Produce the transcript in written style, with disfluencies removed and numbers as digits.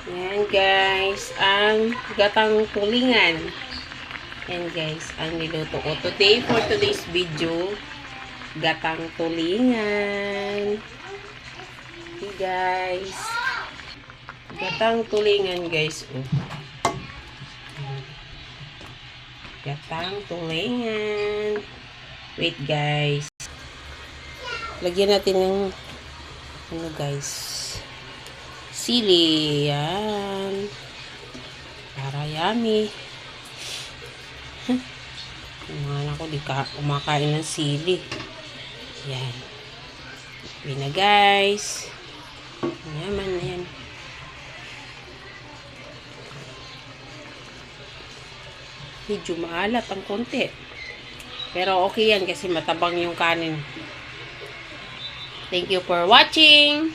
Yan guys, ang gatang tulingan. Yan guys, ang niluto ko today for today's video. Gatang tulingan. Okay guys. Gatang tulingan guys. Oh. Gatang tulingan. Wait guys. Lagyan natin ng ano guys. Sili. Yan. Para yummy. Yung anak ko di kumakain ng sili. Yan. Okay na guys. Yaman na yan. Medyo maalat ang konti. Pero okay yan kasi matabang yung kanin. Thank you for watching.